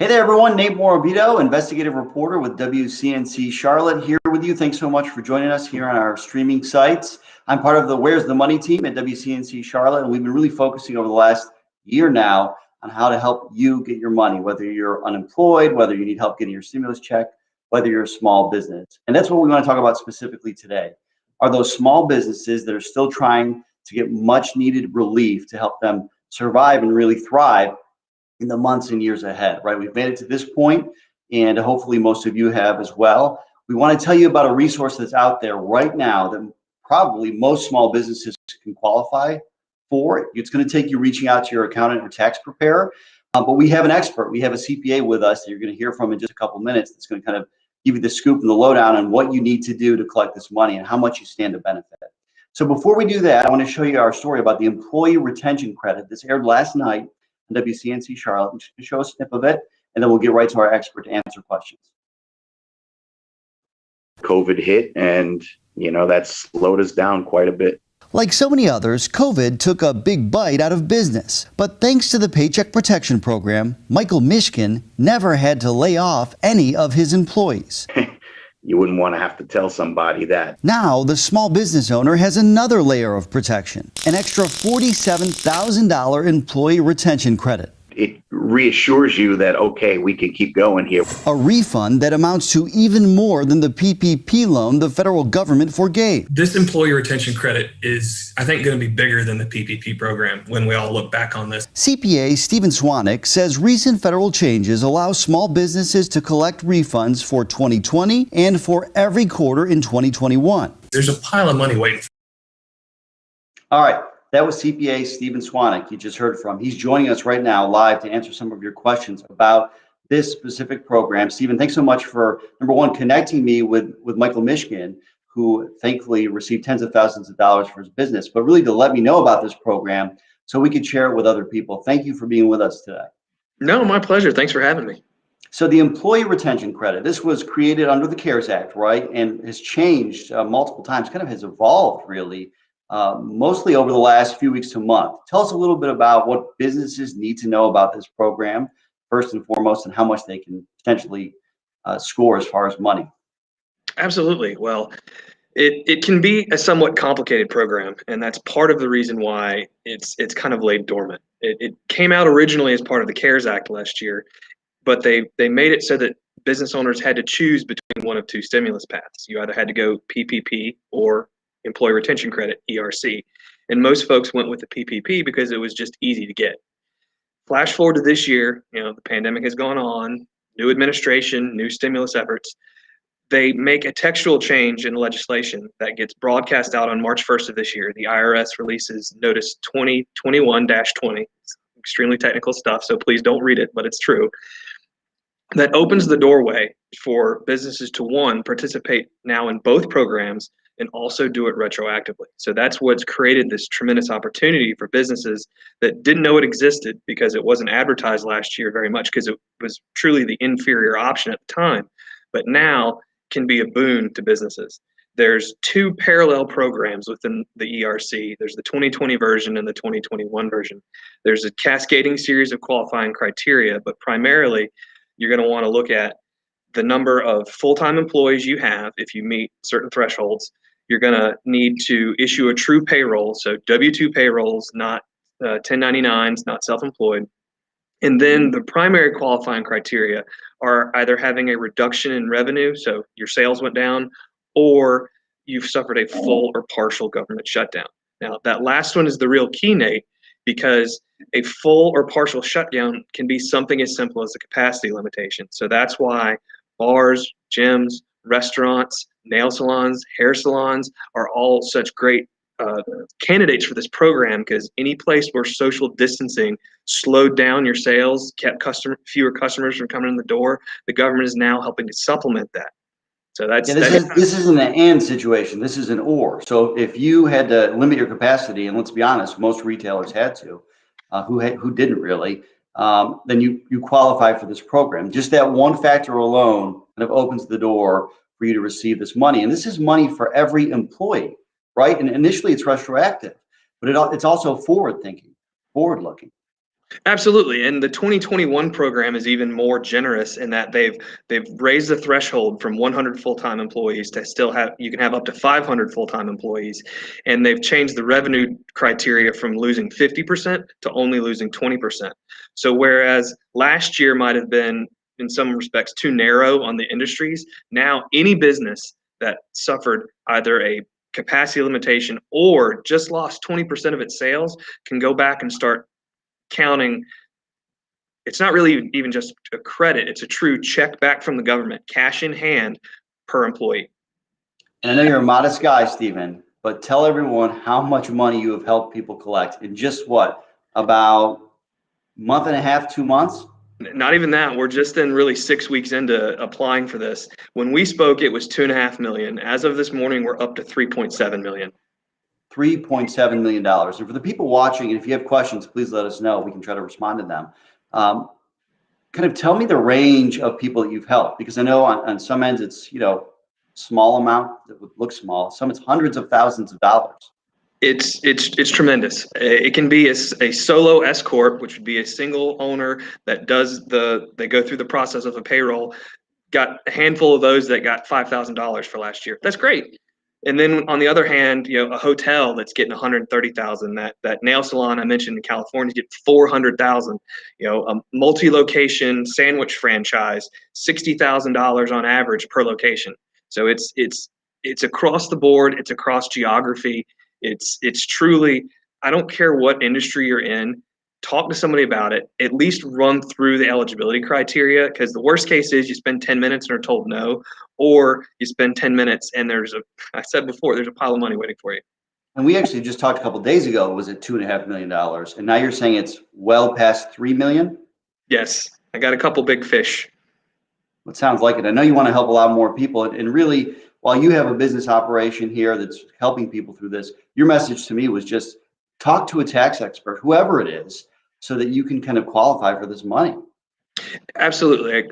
Hey there, everyone. Nate Morabito, investigative reporter with WCNC Charlotte, here with you. Thanks so much for joining us here on our streaming sites. I'm part of the Where's the Money team at WCNC Charlotte, and we've been really focusing over the last year now on how to help you get your money, whether you're unemployed, whether you need help getting your stimulus check, whether you're a small business. And that's what we want to talk about specifically today, are those small businesses that are still trying to get much needed relief to help them survive and really thrive in the months and years ahead, right? We've made it to this point, and hopefully most of you have as well. We want to tell you about a resource that's out there right now that probably most small businesses can qualify for. It's going to take you reaching out to your accountant or tax preparer, but we have an expert. We have a CPA with us that you're going to hear from in just a couple minutes that's going to kind of give you the scoop and the lowdown on what you need to do to collect this money and how much you stand to benefit. So before we do that, I want to show you our story about the employee retention credit. This aired last night on WCNC Charlotte. I'm just going to show a snip of it, and then we'll get right to our expert to answer questions. COVID hit, and that slowed us down quite a bit. Like so many others, COVID took a big bite out of business. But thanks to the Paycheck Protection Program, Michael Mishkin never had to lay off any of his employees. You wouldn't want to have to tell somebody that. Now, the small business owner has another layer of protection, an extra $47,000 employee retention credit. It reassures you that, okay, we can keep going here. A refund that amounts to even more than the PPP loan the federal government forgave. This employee retention credit is, I think, going to be bigger than the PPP program when we all look back on this. CPA Stephen Swanick says recent federal changes allow small businesses to collect refunds for 2020 and for every quarter in 2021. There's a pile of money waiting. All right. That was CPA Stephen Swanick you just heard from. He's joining us right now live to answer some of your questions about this specific program. Stephen, thanks so much for, number one, connecting me with Michael Mishkin, who thankfully received tens of thousands of dollars for his business, but really to let me know about this program so we could share it with other people. Thank you for being with us today. No, my pleasure. Thanks for having me. So the employee retention credit, this was created under the CARES Act, right? And has changed multiple times, kind of has evolved really. Mostly over the last few weeks to month. Tell us a little bit about what businesses need to know about this program, first and foremost, and how much they can potentially score as far as money. Absolutely. Well, it can be a somewhat complicated program, and that's part of the reason why it's kind of laid dormant. It came out originally as part of the CARES Act last year, but they made it so that business owners had to choose between one of two stimulus paths. You either had to go PPP or Employee Retention Credit, ERC. And most folks went with the PPP because it was just easy to get. Flash forward to this year, the pandemic has gone on, new administration, new stimulus efforts. They make a textual change in legislation that gets broadcast out on March 1st of this year. The IRS releases Notice 2021-20. It's extremely technical stuff, so please don't read it, but it's true. That opens the doorway for businesses to, one, participate now in both programs and also do it retroactively. So that's what's created this tremendous opportunity for businesses that didn't know it existed because it wasn't advertised last year very much because it was truly the inferior option at the time, but now can be a boon to businesses. There's two parallel programs within the ERC. There's the 2020 version and the 2021 version. There's a cascading series of qualifying criteria, but primarily you're going to want to look at the number of full-time employees you have if you meet certain thresholds. You're going to need to issue a true payroll, so W-2 payrolls, not 1099s, not self-employed. And then the primary qualifying criteria are either having a reduction in revenue, so your sales went down, or you've suffered a full or partial government shutdown. Now, that last one is the real key, Nate, because a full or partial shutdown can be something as simple as a capacity limitation. So that's why bars, gyms, restaurants, nail salons, hair salons are all such great candidates for this program, because any place where social distancing slowed down your sales, kept fewer customers from coming in the door, the government is now helping to supplement that. So this isn't an and situation. This is an or. So if you had to limit your capacity, and let's be honest, most retailers had to, who didn't really, then you qualify for this program. Just that one factor alone kind of opens the door for you to receive this money. And this is money for every employee, right? And initially it's retroactive, but it's also forward-looking. Absolutely. And the 2021 program is even more generous in that they've raised the threshold from 100 full-time employees to still have you can have up to 500 full-time employees, and they've changed the revenue criteria from losing 50% to only losing 20%. So whereas last year might have been in some respects too narrow on the industries, now any business that suffered either a capacity limitation or just lost 20% of its sales can go back and start counting. It's not really even just a credit, it's a true check back from the government, cash in hand per employee. And I know you're a modest guy, Stephen, but tell everyone how much money you have helped people collect in just what, about month and a half, 2 months? Not even that. We're just in really 6 weeks into applying for this. When we spoke, it was 2.5 million. As of this morning, we're up to 3.7 million. $3.7 million. And for the people watching, and if you have questions, please let us know. We can try to respond to them. Kind of tell me the range of people that you've helped, because I know on some ends it's, small amount that would look small. Some it's hundreds of thousands of dollars. It's tremendous. It can be a solo S corp, which would be a single owner that they go through the process of a payroll. Got a handful of those that got $5,000 for last year. That's great. And then on the other hand, a hotel that's getting 130,000, that nail salon I mentioned in California get 400,000, a multi-location sandwich franchise, $60,000 on average per location. So it's across the board. It's across geography. It's truly, I don't care what industry you're in, talk to somebody about it, at least run through the eligibility criteria, because the worst case is you spend 10 minutes and are told no, or you spend 10 minutes and I said before, there's a pile of money waiting for you. And we actually just talked a couple of days ago, was it $2.5 million? And now you're saying it's well past 3 million? Yes, I got a couple big fish. It sounds like it. I know you want to help a lot more people. And really, while you have a business operation here that's helping people through this, your message to me was just talk to a tax expert, whoever it is, so that you can kind of qualify for this money. Absolutely.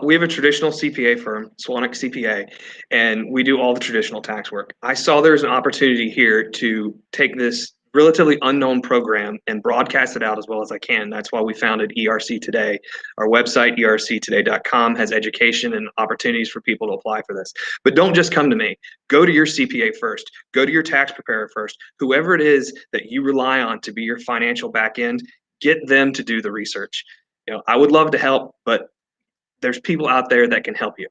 We have a traditional CPA firm, Swanick CPA, and we do all the traditional tax work. I saw there's an opportunity here to take this relatively unknown program and broadcast it out as well as I can. That's why we founded ERC Today. Our website, erctoday.com, has education and opportunities for people to apply for this. But don't just come to me. Go to your CPA first. Go to your tax preparer first. Whoever it is that you rely on to be your financial back end, get them to do the research. I would love to help, but there's people out there that can help you.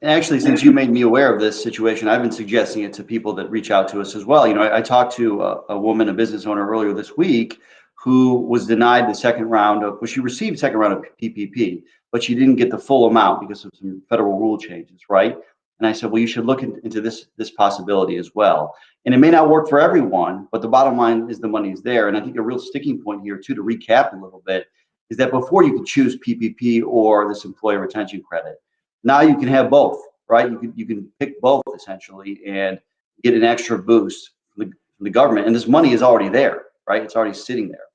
And actually, since you made me aware of this situation, I've been suggesting it to people that reach out to us as well. I talked to a woman, a business owner earlier this week, who was denied the she received second round of PPP, but she didn't get the full amount because of some federal rule changes, right? And I said, well, you should look into this possibility as well. And it may not work for everyone, but the bottom line is the money is there. And I think a real sticking point here, too, to recap a little bit, is that before you could choose PPP or this employee retention credit, now you can have both, right? You can pick both essentially and get an extra boost from the government. And this money is already there, right? It's already sitting there.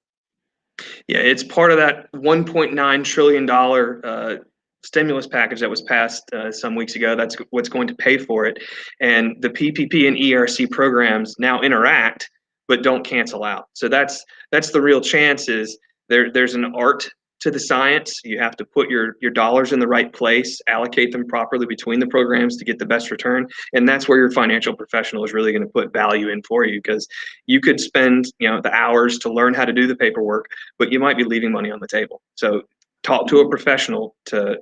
Yeah, it's part of that $1.9 trillion stimulus package that was passed some weeks ago. That's what's going to pay for it. And the PPP and ERC programs now interact, but don't cancel out. So that's the real chance. Is there's an art to the science. You have to put your dollars in the right place, allocate them properly between the programs to get the best return. And that's where your financial professional is really going to put value in for you, because you could spend the hours to learn how to do the paperwork, but you might be leaving money on the table. So talk to a professional to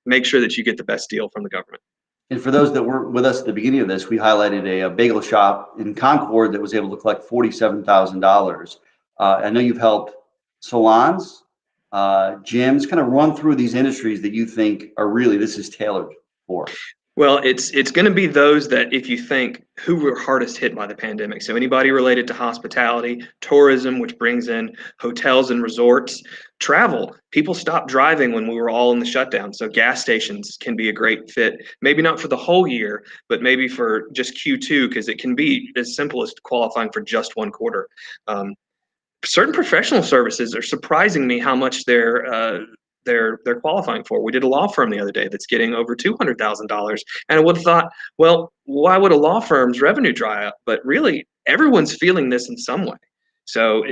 make sure that you get the best deal from the government. And for those that weren't with us at the beginning of this, we highlighted a bagel shop in Concord that was able to collect $47,000. I know you've helped salons, gyms. Kind of run through these industries that you think are really, this is tailored for. Well, it's going to be those that, if you think, who were hardest hit by the pandemic. So anybody related to hospitality, tourism, which brings in hotels and resorts, travel. People stopped driving when we were all in the shutdown. So gas stations can be a great fit. Maybe not for the whole year, but maybe for just Q2, because it can be as simple as qualifying for just one quarter. Certain professional services are surprising me how much they're qualifying for. We did a law firm the other day that's getting over $200,000, and I would have thought, well, why would a law firm's revenue dry up? But really, everyone's feeling this in some way. So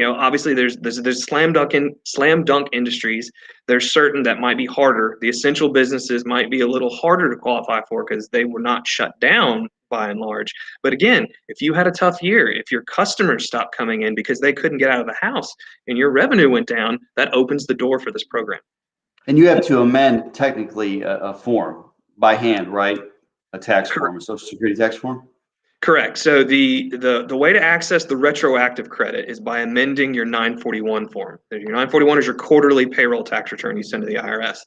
obviously there's slam dunk industries. There's certain that might be harder. The essential businesses might be a little harder to qualify for because they were not shut down by and large. But again, if you had a tough year, if your customers stopped coming in because they couldn't get out of the house and your revenue went down, that opens the door for this program. And you have to amend technically a form by hand, right? A tax form, a Social Security tax form? Correct. So the way to access the retroactive credit is by amending your 941 form. Your 941 is your quarterly payroll tax return you send to the IRS.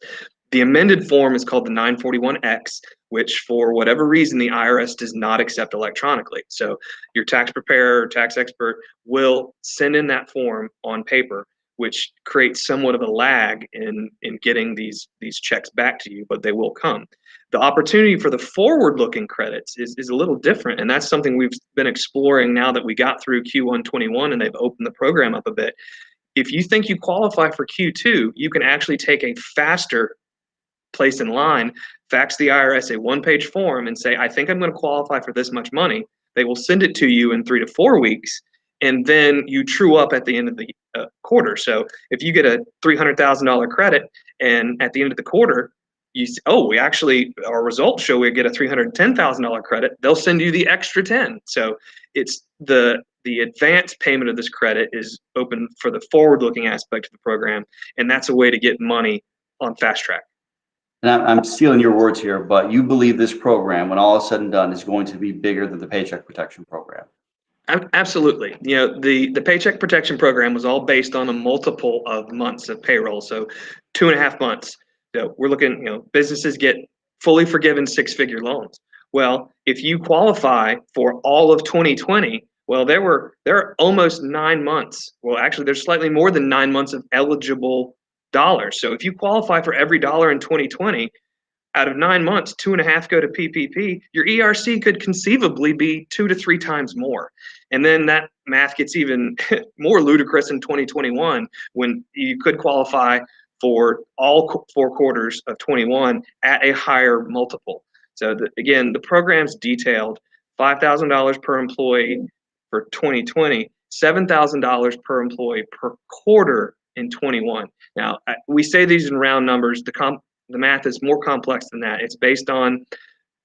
The amended form is called the 941X, which for whatever reason the IRS does not accept electronically. So your tax preparer or tax expert will send in that form on paper, which creates somewhat of a lag in getting these checks back to you, but they will come. The opportunity for the forward-looking credits is a little different, and that's something we've been exploring now that we got through Q1 21 and they've opened the program up a bit. If you think you qualify for Q2, you can actually take a faster place in line, fax the IRS a one-page form and say, I think I'm going to qualify for this much money. They will send it to you in 3 to 4 weeks, and then you true up at the end of the quarter. So if you get a $300,000 credit and at the end of the quarter, you say, our results show we get a $310,000 credit, they'll send you the extra 10. So it's the advance payment of this credit is open for the forward-looking aspect of the program, and that's a way to get money on fast track. And I'm stealing your words here, but you believe this program, when all is said and done, is going to be bigger than the Paycheck Protection Program? Absolutely. The Paycheck Protection Program was all based on a multiple of months of payroll. So 2.5 months. So we're looking, businesses get fully forgiven 6-figure loans. Well, if you qualify for all of 2020, well, there are almost 9 months. Well, actually, there's slightly more than 9 months of eligible dollars. So if you qualify for every dollar in 2020, out of 9 months, 2.5 go to PPP, your ERC could conceivably be 2 to 3 times more. And then that math gets even more ludicrous in 2021 when you could qualify for all 4 quarters of 21 at a higher multiple. So again, the program's detailed: $5,000 per employee for 2020, $7,000 per employee per quarter in 21. Now, we say these in round numbers. The math is more complex than that. It's based on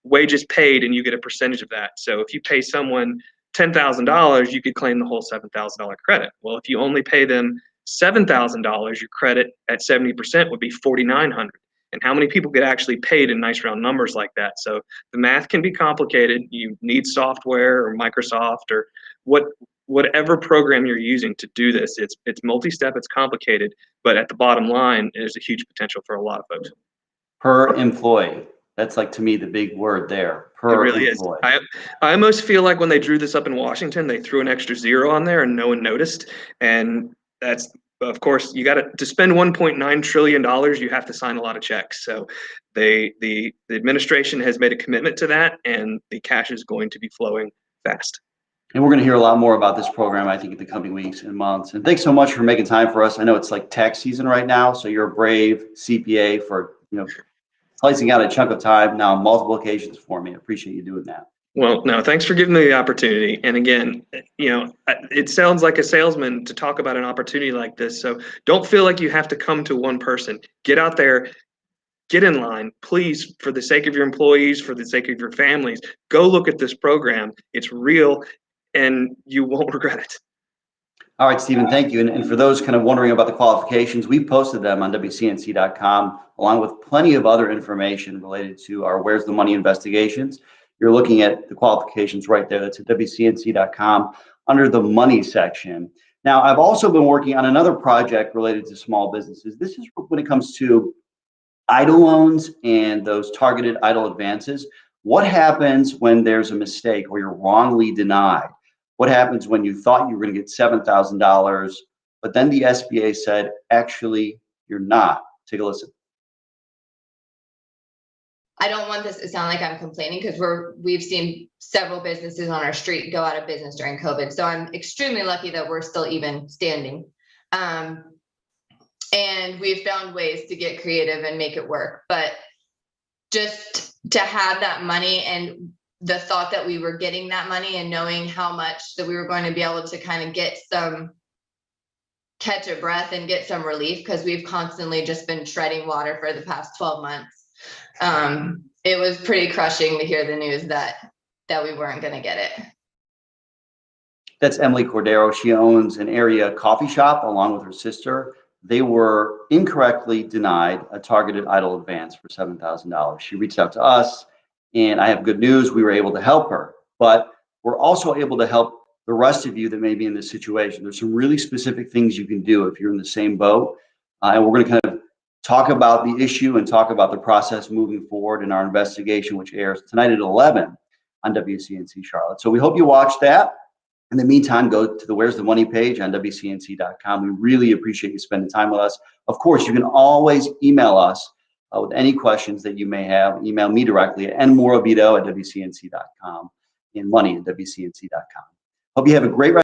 wages paid, and you get a percentage of that. So if you pay someone $10,000, you could claim the whole $7,000 credit. Well, if you only pay them $7,000, your credit at 70% would be $4,900. And how many people get actually paid in nice round numbers like that? So the math can be complicated. You need software or Microsoft or whatever program you're using to do this. It's multi-step, it's complicated, but at the bottom line, there's a huge potential for a lot of folks. Per employee. That's like, to me, the big word there. It really employee. Is. I almost feel like when they drew this up in Washington, they threw an extra 0 on there and no one noticed. And that's, of course, you got to spend $1.9 trillion, you have to sign a lot of checks. So the administration has made a commitment to that, and the cash is going to be flowing fast. And we're going to hear a lot more about this program, I think, in the coming weeks and months. And thanks so much for making time for us. I know it's like tax season right now, so you're a brave CPA for, slicing out a chunk of time now on multiple occasions for me. I appreciate you doing that. Well, no, thanks for giving me the opportunity. And again, it sounds like a salesman to talk about an opportunity like this. So don't feel like you have to come to one person. Get out there, get in line, please, for the sake of your employees, for the sake of your families. Go look at this program. It's real, and you won't regret it. All right, Stephen, thank you. And for those kind of wondering about the qualifications, we posted them on WCNC.com, along with plenty of other information related to our Where's the Money investigations. You're looking at the qualifications right there. That's at WCNC.com under the Money section. Now, I've also been working on another project related to small businesses. This is when it comes to EIDL loans and those targeted EIDL advances. What happens when there's a mistake or you're wrongly denied? What happens when you thought you were going to get $7,000, but then the SBA said, actually, you're not? Take a listen. I don't want this to sound like I'm complaining, because we've seen several businesses on our street go out of business during COVID. So I'm extremely lucky that we're still even standing. And we've found ways to get creative and make it work. But just to have that money, and the thought that we were getting that money, and knowing how much that we were going to be able to kind of get some catch a breath and get some relief because we've constantly just been treading water for the past 12 months. It was pretty crushing to hear the news that we weren't going to get it. That's Emily Cordero. She owns an area coffee shop along with her sister. They were incorrectly denied a targeted idle advance for $7,000. She reached out to us, and I have good news. We were able to help her, but we're also able to help the rest of you that may be in this situation. There's some really specific things you can do if you're in the same boat. And we're going to kind of talk about the issue and talk about the process moving forward in our investigation, which airs tonight at 11 on WCNC Charlotte. So we hope you watch that. In the meantime, go to the Where's the Money page on WCNC.com. We really appreciate you spending time with us. Of course, you can always email us with any questions that you may have. Email me directly at nmoravito@WCNC.com and money@WCNC.com. Hope you have a great rest